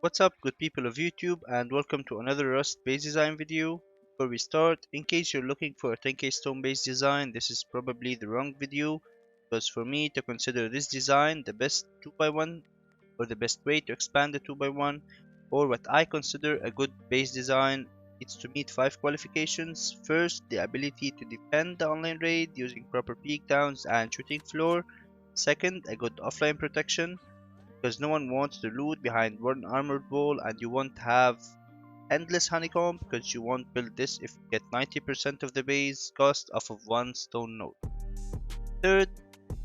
What's up, good people of YouTube, and welcome to another Rust base design video. Before we start, in case you're looking for a 10k stone base design, this is probably the wrong video, because for me to consider this design the best 2x1 or the best way to expand the 2x1 or what I consider a good base design needs to meet 5 qualifications. First, the ability to defend the online raid using proper peekdowns and shooting floor. Second, a good offline protection, because no one wants to loot behind one armored wall, and you won't have endless honeycomb because you won't build this if you get 90% of the base cost off of one stone node. Third,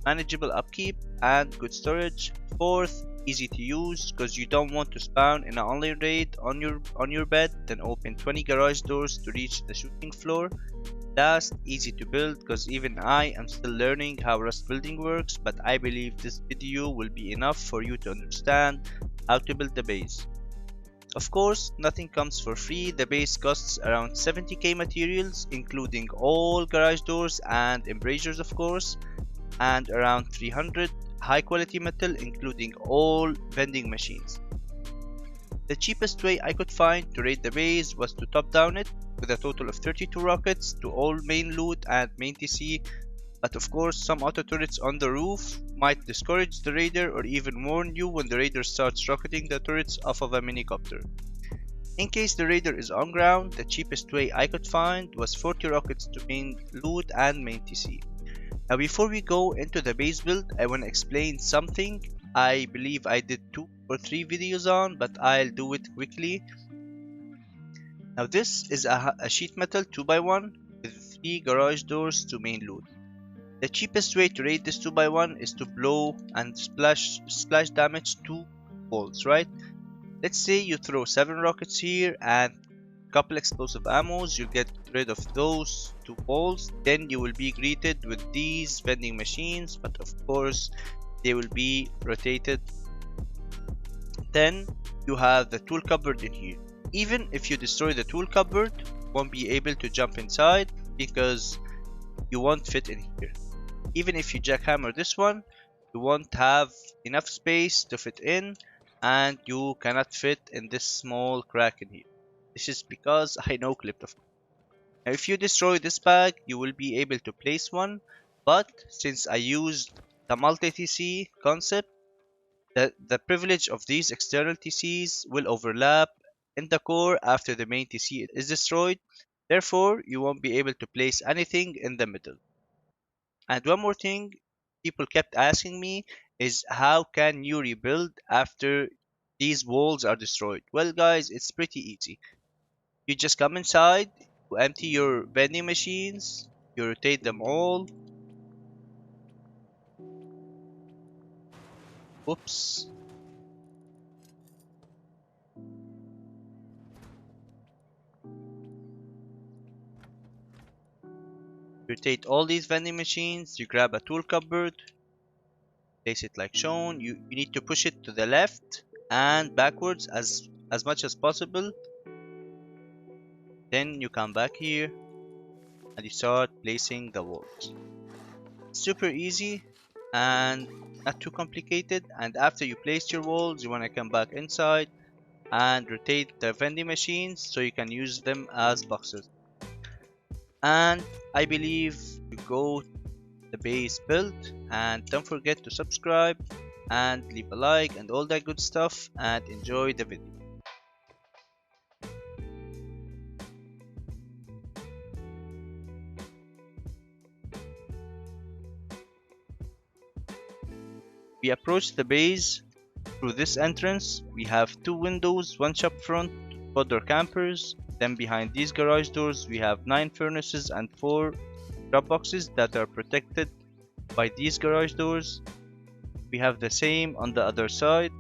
manageable upkeep and good storage. Fourth, easy to use because you don't want to spawn in an online raid on your bed then open 20 garage doors to reach the shooting floor. Last, easy to build because even I am still learning how Rust building works, but I believe this video will be enough for you to understand how to build the base. Of course, nothing comes for free. The base costs around 70k materials, including all garage doors and embrasures of course, and around 300 high quality metal, including all vending machines. The cheapest way I could find to raid the base was to top down it with a total of 32 rockets to all main loot and main TC, but of course some auto turrets on the roof might discourage the raider or even warn you when the raider starts rocketing the turrets off of a minicopter. In case the raider is on ground, the cheapest way I could find was 40 rockets to main loot and main TC. Now before we go into the base build, I want to explain something I believe I did 2 or 3 videos on, but I'll do it quickly. Now this is a sheet metal 2x1 with 3 garage doors to main loot. The cheapest way to raid this 2x1 is to blow and splash damage 2 walls, right? Let's say you throw 7 rockets here and couple explosive ammos, you'll get rid of those 2 walls. Then you will be greeted with these vending machines, but of course they will be rotated. Then you have the tool cupboard in here. Even if you destroy the tool cupboard, you won't be able to jump inside because you won't fit in here. Even if you jackhammer this one, you won't have enough space to fit in, and you cannot fit in this small crack in here. This is because I no clipped of course. Now if you destroy this bag, you will be able to place one, but since I used the multi-TC concept, the privilege of these external TCs will overlap in the core after the main TC is destroyed. Therefore, you won't be able to place anything in the middle. And one more thing people kept asking me is how can you rebuild after these walls are destroyed? Well guys, it's pretty easy. You just come inside, you empty your vending machines, you rotate them all. Oops. Rotate all these vending machines, you grab a tool cupboard, place it like shown. You need to push it to the left and backwards as much as possible. Then you come back here and you start placing the walls. Super easy and not too complicated. And after you place your walls, you want to come back inside and rotate the vending machines so you can use them as boxes. And I believe you go the base build, and don't forget to subscribe and leave a like and all that good stuff, and enjoy the video. We approach the base through this entrance. We have 2 windows, one shop front, fodder campers. Then behind these garage doors we have 9 furnaces and 4 drop boxes that are protected by these garage doors. We have the same on the other side.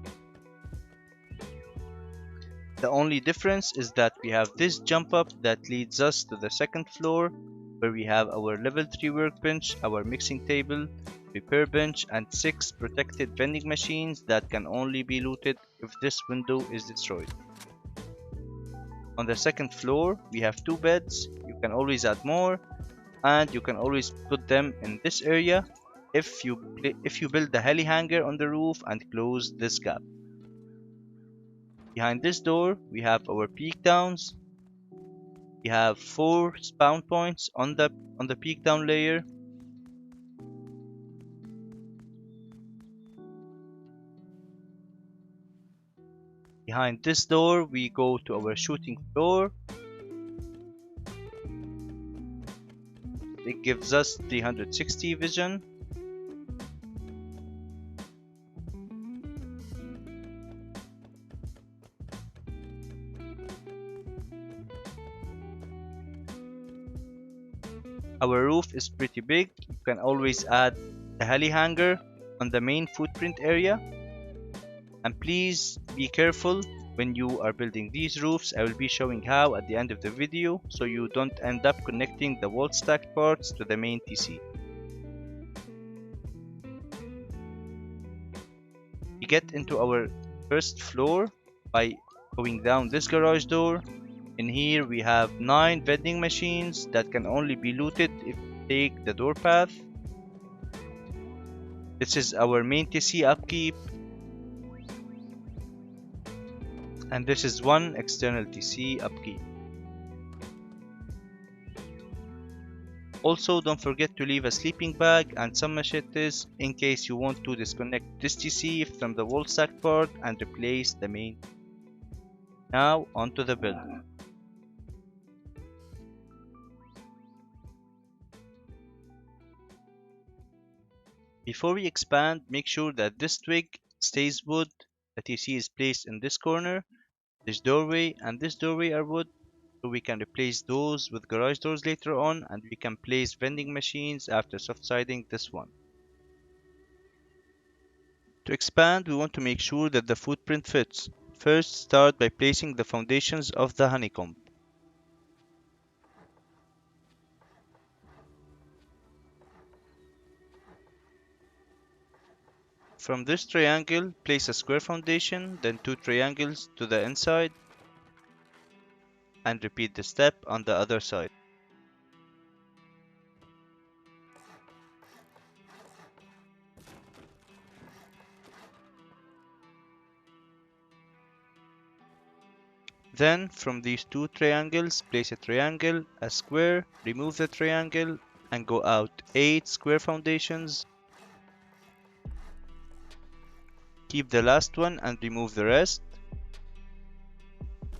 The only difference is that we have this jump up that leads us to the second floor, where we have our level 3 workbench, our mixing table, repair bench, and 6 protected vending machines that can only be looted if this window is destroyed. On the second floor we have 2 beds. You can always add more, and you can always put them in this area if you build the heli hanger on the roof and close this gap. Behind this door, we have our Peekdowns. We have 4 spawn points on the Peekdown layer. Behind this door, we go to our shooting floor. It gives us 360 vision. Our roof is pretty big. You can always add the heli hanger on the main footprint area. And please be careful when you are building these roofs. I will be showing how at the end of the video, so you don't end up connecting the wall stacked parts to the main TC. We get into our first floor by going down this garage door. In here we have 9 vending machines that can only be looted if you take the door path. This is our main TC upkeep. And this is one external TC upkeep. Also, don't forget to leave a sleeping bag and some machetes in case you want to disconnect this TC from the wall stack part and replace the main. Now onto the build. Before we expand, make sure that this twig stays wood. The TC is placed in this corner. This doorway and this doorway are wood, so we can replace those with garage doors later on, and we can place vending machines after soft siding this one. To expand, we want to make sure that the footprint fits. First, start by placing the foundations of the honeycomb. From this triangle, place a square foundation, then 2 triangles to the inside, and repeat the step on the other side. Then, from these 2 triangles, place a triangle, a square, remove the triangle, and go out 8 square foundations. Keep the last one and remove the rest.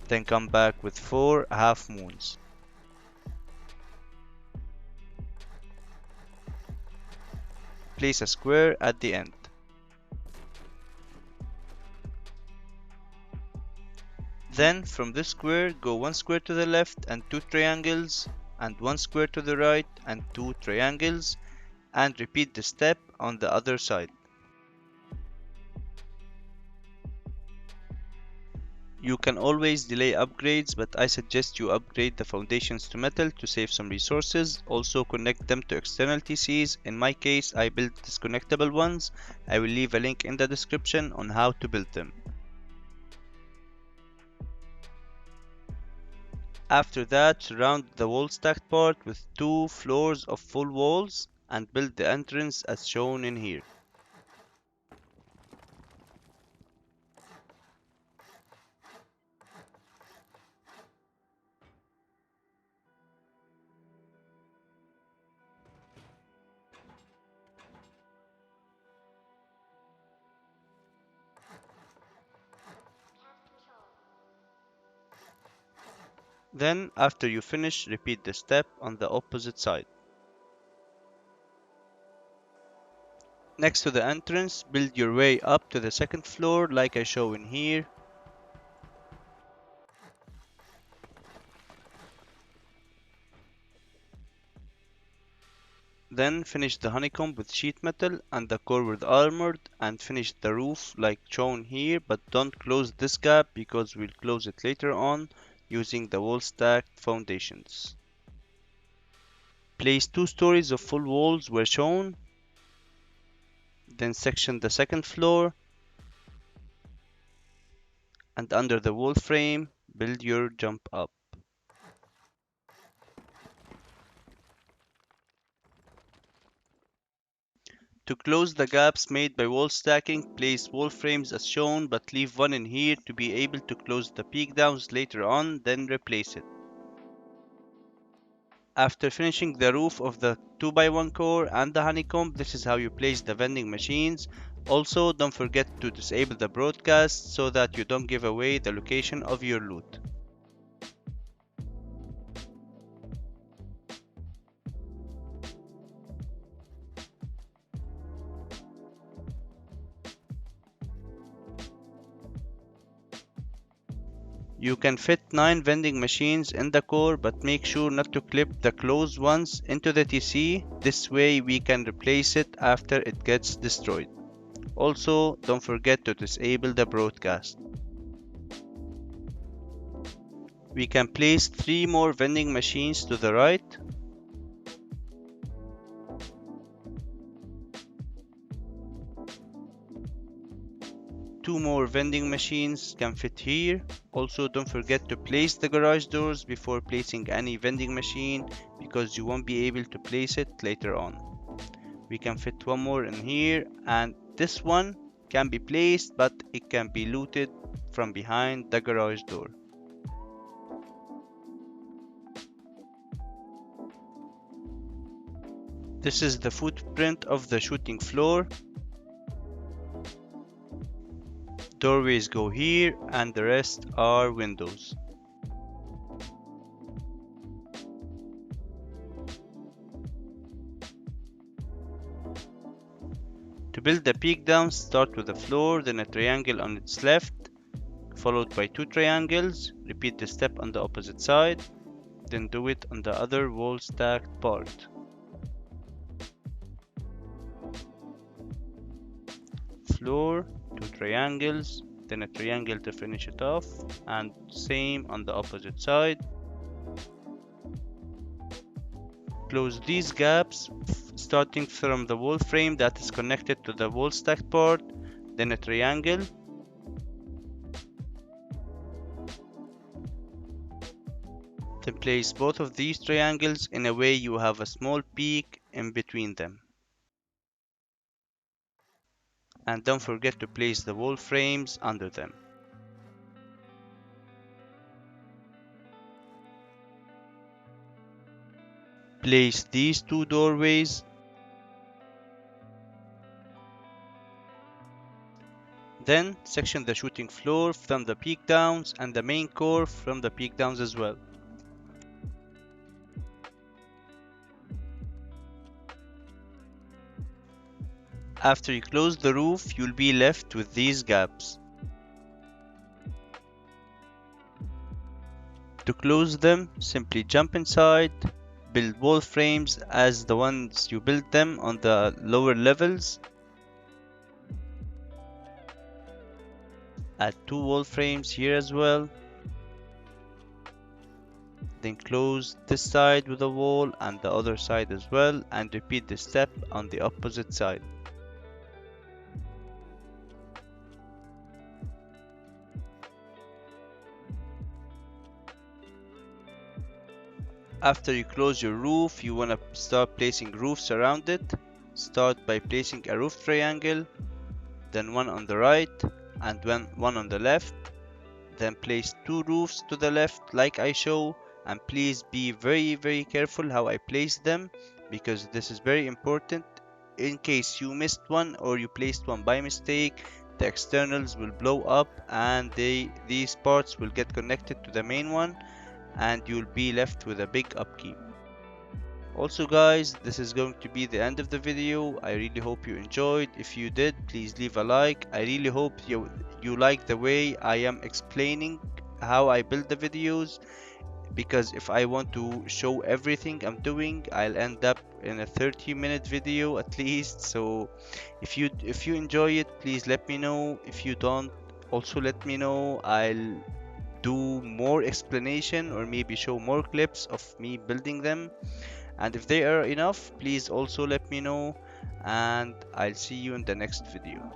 Then come back with 4 half moons. Place a square at the end. Then from this square, go 1 square to the left and 2 triangles, and 1 square to the right and 2 triangles, and repeat the step on the other side. You can always delay upgrades, but I suggest you upgrade the foundations to metal to save some resources. Also connect them to external TCs. In my case, I built disconnectable ones. I will leave a link in the description on how to build them. After that, surround the wall stacked part with 2 floors of full walls and build the entrance as shown in here. Then, after you finish, repeat the step on the opposite side. Next to the entrance, build your way up to the second floor like I show in here. Then finish the honeycomb with sheet metal and the core with armored, and finish the roof like shown here, but don't close this gap because we'll close it later on using the wall stacked foundations. Place 2 stories of full walls where shown. Then section the second floor, and under the wall frame, build your jump up. To close the gaps made by wall stacking, place wall frames as shown, but leave one in here to be able to close the peak downs later on, then replace it. After finishing the roof of the 2x1 core and the honeycomb, this is how you place the vending machines. Also, don't forget to disable the broadcast so that you don't give away the location of your loot. You can fit 9 vending machines in the core, but make sure not to clip the closed ones into the TC. This way we can replace it after it gets destroyed. Also, don't forget to disable the broadcast. We can place 3 more vending machines to the right. Two more vending machines can fit here. Also, don't forget to place the garage doors before placing any vending machine, because you won't be able to place it later on. We can fit one more in here, and this one can be placed, but it can be looted from behind the garage door. This is the footprint of the shooting floor. Doorways go here and the rest are windows. To build the peak down, start with a floor, then a triangle on its left, followed by 2 triangles. Repeat the step on the opposite side, then do it on the other wall stacked part. Floor, 2 triangles, then a triangle to finish it off, and same on the opposite side. Close these gaps starting from the wall frame that is connected to the wall stacked part, then a triangle. Then place both of these triangles in a way you have a small peak in between them. And don't forget to place the wall frames under them. Place these 2 doorways. Then section the shooting floor from the peak downs and the main core from the peak downs as well. After you close the roof, you'll be left with these gaps. To close them, simply jump inside, build wall frames as the ones you built them on the lower levels. Add 2 wall frames here as well. Then close this side with a wall and the other side as well, and repeat the step on the opposite side. After you close your roof, you want to start placing roofs around it. Start by placing a roof triangle, then one on the right and one on the left. Then place 2 roofs to the left like I show, and please be very careful how I place them, because this is very important. In case you missed one or you placed one by mistake, the externals will blow up and these parts will get connected to the main one, and you'll be left with a big upkeep. Also guys, this is going to be the end of the video. I really hope you enjoyed. If you did, please leave a like. I really hope you like the way I am explaining how I build the videos, because if I want to show everything I'm doing, I'll end up in a 30-minute video at least. So if you enjoy it, please let me know. If you don't, also let me know. I'll do more explanation or maybe show more clips of me building them, and if they are enough, please also let me know, and I'll see you in the next video.